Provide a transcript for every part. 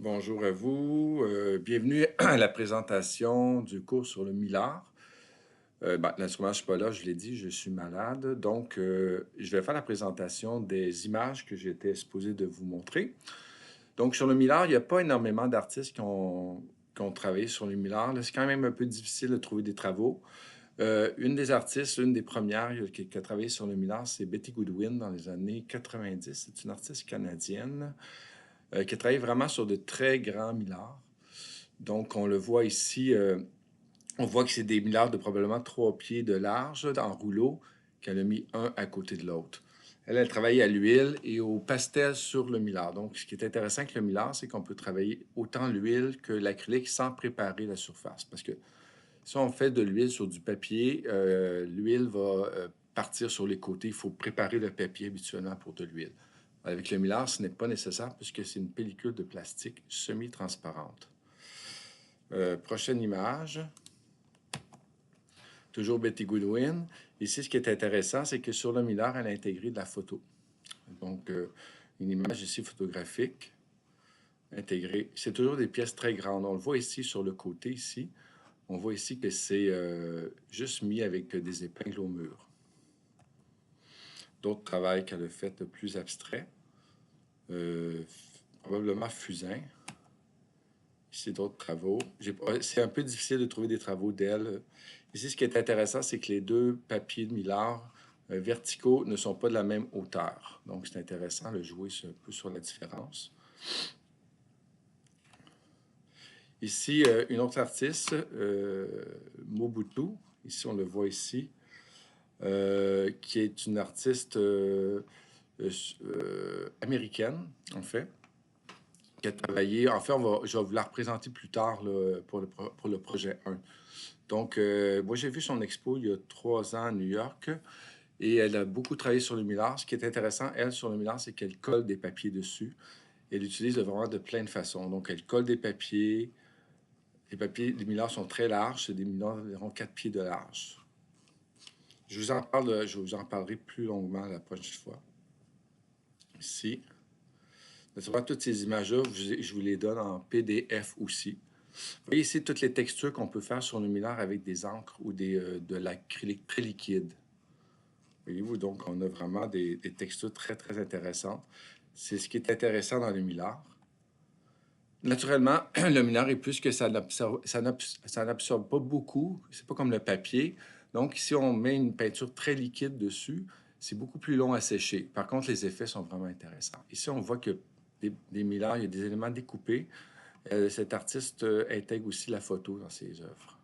Bonjour à vous. Bienvenue à la présentation du cours sur le Millard. Naturellement, je ne suis pas là, je l'ai dit, je suis malade. Donc, je vais faire la présentation des images que j'étais supposé de vous montrer. Donc, sur le Millard, il n'y a pas énormément d'artistes qui ont travaillé sur le Millard. C'est quand même un peu difficile de trouver des travaux. Une des artistes, une des premières qui a travaillé sur le Millard, c'est Betty Goodwin dans les années 90. C'est une artiste canadienne qui a travaillé vraiment sur de très grands millards. Donc, on le voit ici, on voit que c'est des millards de probablement 3 pieds de large en rouleau qu'elle a mis un à côté de l'autre. Elle travaille à l'huile et au pastel sur le millard. Donc, ce qui est intéressant avec le millard, c'est qu'on peut travailler autant l'huile que l'acrylique sans préparer la surface. Parce que si on fait de l'huile sur du papier, l'huile va partir sur les côtés. Il faut préparer le papier habituellement pour de l'huile. Avec le millard, ce n'est pas nécessaire puisque c'est une pellicule de plastique semi-transparente. Prochaine image. Toujours Betty Goodwin. Ici, ce qui est intéressant, c'est que sur le millard, elle a intégré de la photo. Donc, une image ici photographique intégrée. C'est toujours des pièces très grandes. On le voit ici sur le côté, ici. On voit ici que c'est juste mis avec des épingles au mur. D'autres travails qu'elle a fait plus abstraits. Probablement Fusain. Ici, d'autres travaux. C'est un peu difficile de trouver des travaux d'elle. Ici, ce qui est intéressant, c'est que les deux papiers de Millard verticaux ne sont pas de la même hauteur. Donc, c'est intéressant de jouer un peu sur la différence. Ici, une autre artiste, Mobutu. Ici, on le voit ici, qui est une artiste américaine, en fait, qui a travaillé. En fait, je vais vous la représenter plus tard là, pour le projet 1. Donc, moi, j'ai vu son expo il y a 3 ans à New York et elle a beaucoup travaillé sur le millard. Ce qui est intéressant, elle, sur le millard, c'est qu'elle colle des papiers dessus. Elle utilise vraiment de plein de façons. Donc, elle colle des papiers. Les papiers, les millards sont très larges. C'est des millards d'environ 4 pieds de large. Je vous en parlerai plus longuement la prochaine fois. Ici. Naturellement, toutes ces images-là, je vous les donne en PDF aussi. Vous voyez ici toutes les textures qu'on peut faire sur le millard avec des encres ou de l'acrylique très liquide. Voyez-vous, donc on a vraiment des textures très, très intéressantes. C'est ce qui est intéressant dans le millard. Naturellement, le millard est plus que ça n'absorbe pas beaucoup. C'est pas comme le papier. Donc, si on met une peinture très liquide dessus, c'est beaucoup plus long à sécher. Par contre, les effets sont vraiment intéressants. Ici, on voit que des millards, il y a des éléments découpés. Cet artiste intègre aussi la photo dans ses œuvres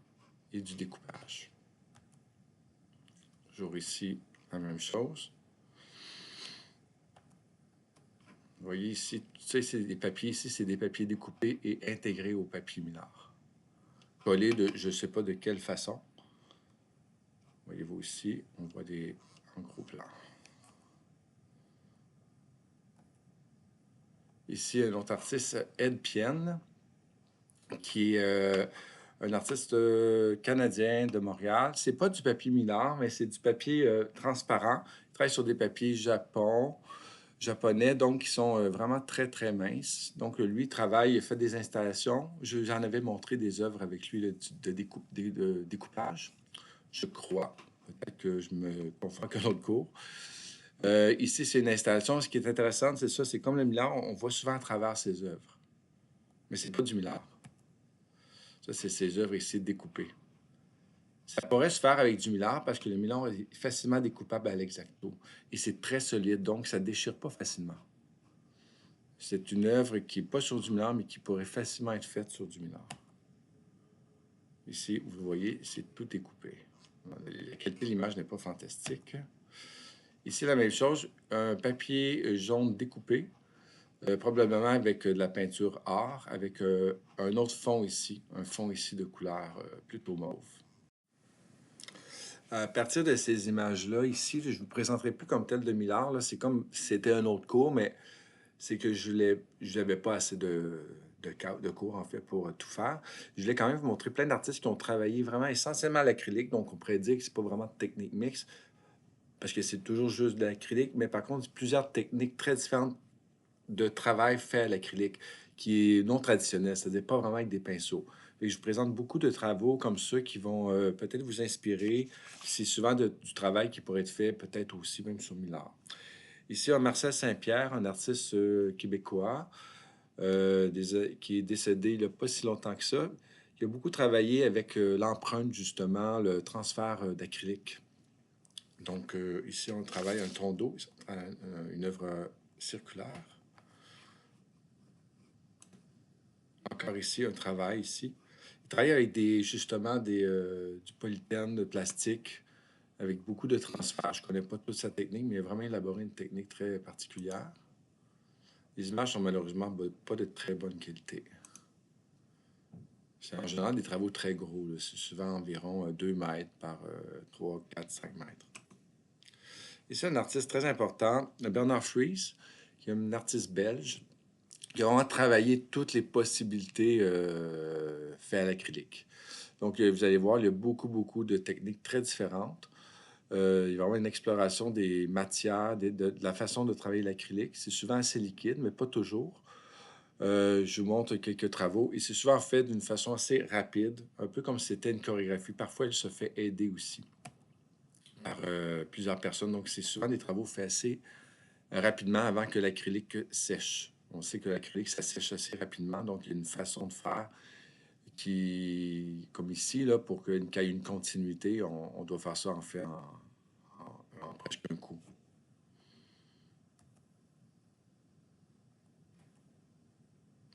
et du découpage. Toujours ici, la même chose. Vous voyez ici, c'est des papiers. Ici, c'est des papiers découpés et intégrés au papier millard. Collés de je ne sais pas de quelle façon. Voyez-vous ici, on voit en gros plan. Ici, un autre artiste, Ed Pienne, qui est un artiste canadien de Montréal. C'est pas du papier millard, mais c'est du papier transparent. Il travaille sur des papiers japonais, donc qui sont vraiment très, très minces. Donc, lui, il fait des installations. J'en avais montré des œuvres avec lui de découpage, je crois. Peut-être que je me confonds avec un autre cours. Ici, c'est une installation. Ce qui est intéressant, c'est ça, c'est comme le millard, on voit souvent à travers ses œuvres. Mais c'est pas du millard. Ça, c'est ses œuvres ici découpées. Ça pourrait se faire avec du millard parce que le millard est facilement découpable à l'exacto. Et c'est très solide, donc ça ne déchire pas facilement. C'est une œuvre qui n'est pas sur du millard, mais qui pourrait facilement être faite sur du millard. Ici, vous le voyez, c'est tout découpé. La qualité de l'image n'est pas fantastique. Ici, la même chose, un papier jaune découpé, probablement avec de la peinture or, avec un autre fond ici, un fond ici de couleur plutôt mauve. À partir de ces images-là, ici, je ne vous présenterai plus comme tel de millard. C'est comme si c'était un autre cours, mais c'est que je n'avais pas assez de cours, en fait, pour tout faire. Je voulais quand même vous montrer plein d'artistes qui ont travaillé vraiment essentiellement à l'acrylique, donc on pourrait dire que c'est pas vraiment de technique mixte, parce que c'est toujours juste de l'acrylique, mais par contre, plusieurs techniques très différentes de travail fait à l'acrylique qui est non traditionnel, c'est-à-dire pas vraiment avec des pinceaux. Et je vous présente beaucoup de travaux comme ceux qui vont peut-être vous inspirer. C'est souvent du travail qui pourrait être fait peut-être aussi même sur 1000 ans. Ici, on a Marcel Saint-Pierre, un artiste québécois qui est décédé il n'y a pas si longtemps que ça. Il a beaucoup travaillé avec l'empreinte, justement, le transfert d'acrylique. Donc, ici, on travaille un ton d'eau, une œuvre circulaire. Encore ici, un travail ici. Il travaille avec justement du polythène, de plastique, avec beaucoup de transfert. Je ne connais pas toute sa technique, mais il a vraiment élaboré une technique très particulière. Les images sont malheureusement pas de très bonne qualité. C'est en général des travaux très gros. C'est souvent environ 2 mètres par 3, 4, 5 mètres. Et c'est un artiste très important, Bernard Fries, qui est un artiste belge, qui a vraiment travaillé toutes les possibilités faites à l'acrylique. Donc, vous allez voir, il y a beaucoup de techniques très différentes. Il y a vraiment une exploration des matières, de la façon de travailler l'acrylique. C'est souvent assez liquide, mais pas toujours. Je vous montre quelques travaux et c'est souvent fait d'une façon assez rapide, un peu comme si c'était une chorégraphie. Parfois, elle se fait aider aussi par plusieurs personnes. Donc, c'est souvent des travaux faits assez rapidement avant que l'acrylique sèche. On sait que l'acrylique, ça sèche assez rapidement, donc il y a une façon de faire qui, comme ici, là, pour qu'il y ait une continuité, on doit faire ça en fait en presque un coup.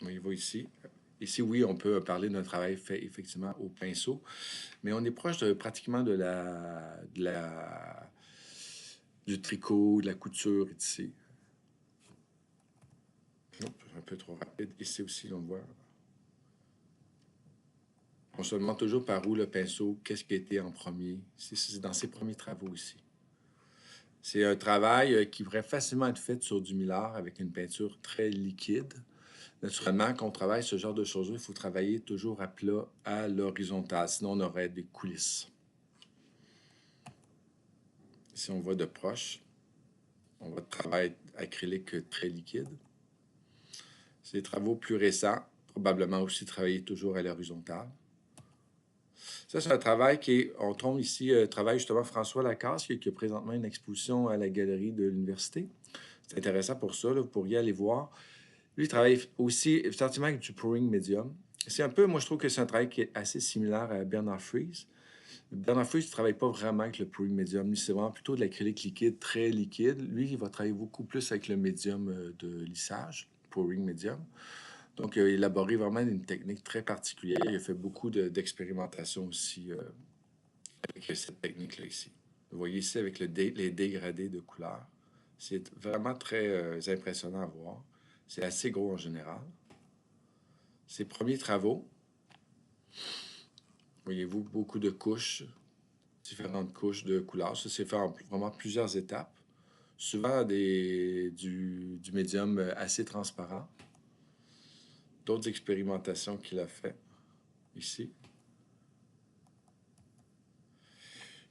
Voyez-vous ici. Ici, oui, on peut parler d'un travail fait effectivement au pinceau, mais on est proche pratiquement du tricot, de la couture ici. Un peu trop rapide. Ici aussi, on voit. On se demande toujours par où le pinceau, qu'est-ce qui a été en premier. C'est dans ses premiers travaux ici. C'est un travail qui pourrait facilement être fait sur du millard avec une peinture très liquide. Naturellement, quand on travaille ce genre de choses, il faut travailler toujours à plat, à l'horizontale, sinon on aurait des coulisses. Ici, on voit de proche. On voit le travail acrylique très liquide. C'est des travaux plus récents, probablement aussi travaillés toujours à l'horizontale. Ça, c'est un travail on tombe ici, travail justement François Lacasse, qui a présentement une exposition à la galerie de l'université. C'est intéressant pour ça, là, vous pourriez aller voir. Lui, il travaille aussi essentiellement avec du pouring medium. C'est un peu, moi, je trouve que c'est un travail qui est assez similaire à Bernard Fries. Bernard Fries ne travaille pas vraiment avec le pouring medium. Lui, c'est vraiment plutôt de l'acrylique liquide, très liquide. Lui, il va travailler beaucoup plus avec le médium de lissage, pouring medium. Donc, il a élaboré vraiment une technique très particulière. Il a fait beaucoup d'expérimentation aussi avec cette technique-là ici. Vous voyez ici avec les dégradés de couleurs. C'est vraiment très impressionnant à voir. C'est assez gros en général. Ses premiers travaux, voyez-vous, beaucoup de couches, différentes couches de couleurs. Ça, c'est fait en vraiment plusieurs étapes. Souvent du médium assez transparent. D'autres expérimentations qu'il a fait ici.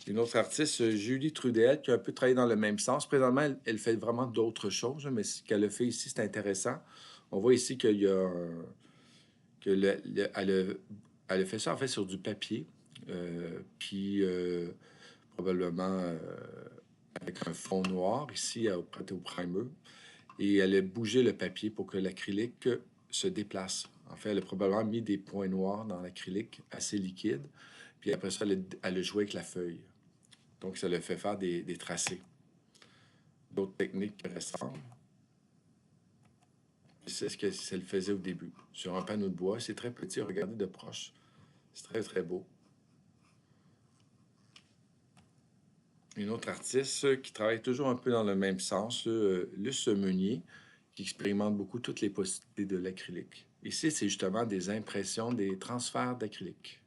Une autre artiste, Julie Trudel, qui a un peu travaillé dans le même sens. Présentement, elle fait vraiment d'autres choses, mais ce qu'elle a fait ici, c'est intéressant. On voit ici qu'il y a elle a fait ça en fait sur du papier, puis probablement avec un fond noir ici prêté au primer. Et elle a bougé le papier pour que l'acrylique se déplace. En fait, elle a probablement mis des points noirs dans l'acrylique assez liquide. Puis après ça, elle a joué avec la feuille. Donc, ça le fait faire des tracés. D'autres techniques récentes. C'est ce que ça le faisait au début. Sur un panneau de bois, c'est très petit. Regardez de proche. C'est très beau. Une autre artiste qui travaille toujours un peu dans le même sens, Luce Meunier, qui expérimente beaucoup toutes les possibilités de l'acrylique. Ici, c'est justement des impressions, des transferts d'acrylique.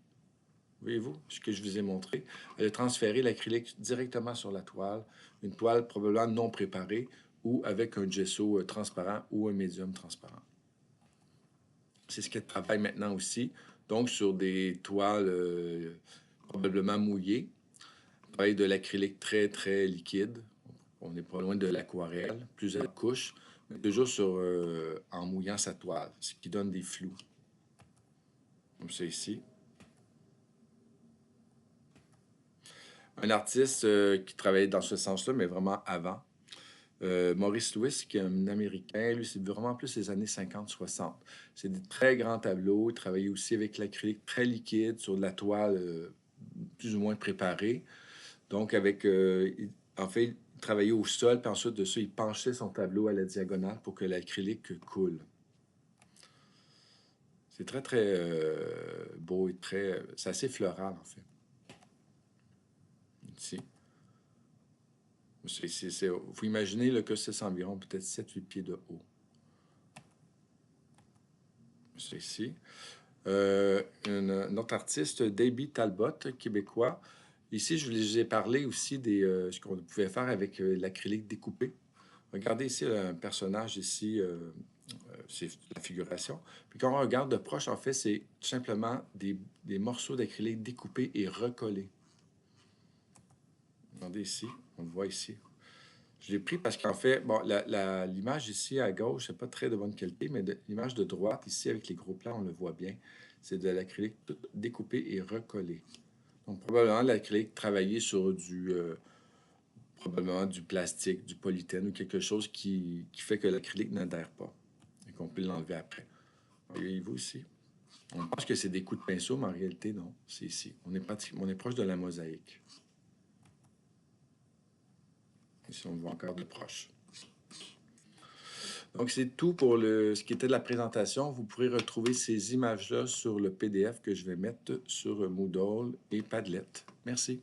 Voyez-vous ce que je vous ai montré? Elle a transféré l'acrylique directement sur la toile, une toile probablement non préparée ou avec un gesso transparent ou un médium transparent. C'est ce qu'elle travaille maintenant aussi, donc sur des toiles probablement mouillées. Elle travaille de l'acrylique très liquide. On n'est pas loin de l'aquarelle, plusieurs couches, toujours en mouillant sa toile, ce qui donne des flous, comme ça ici. Un artiste qui travaillait dans ce sens-là, mais vraiment avant. Maurice Lewis, qui est un Américain, lui, c'est vraiment plus les années 50-60. C'est des très grands tableaux. Il travaillait aussi avec l'acrylique très liquide sur de la toile plus ou moins préparée. Donc, en fait, il travaillait au sol, puis ensuite de ça, il penchait son tableau à la diagonale pour que l'acrylique coule. C'est très, très beau et très... c'est assez floral, en fait. Ici. Vous imaginez là, que c'est environ peut-être 7-8 pieds de haut. C'est ici. Un autre artiste, Davy Talbot, québécois. Ici, je vous ai parlé aussi ce qu'on pouvait faire avec l'acrylique découpé. Regardez ici un personnage ici, c'est la figuration. Puis quand on regarde de proche, en fait, c'est tout simplement des morceaux d'acrylique découpés et recollés. Regardez ici, on le voit ici. Je l'ai pris parce qu'en fait, bon, l'image ici à gauche, c'est pas très de bonne qualité, mais l'image de droite, ici, avec les gros plans, on le voit bien. C'est de l'acrylique tout découpé et recollé. Donc, probablement l'acrylique travaillé sur probablement du plastique, du polythène ou quelque chose qui fait que l'acrylique n'adhère pas et qu'on peut l'enlever après. Voyez-vous ici? On pense que c'est des coups de pinceau, mais en réalité, non. C'est ici. On est proche de la mosaïque. Ici, on le voit encore de proche. Donc, c'est tout pour ce qui était de la présentation. Vous pourrez retrouver ces images-là sur le PDF que je vais mettre sur Moodle et Padlet. Merci.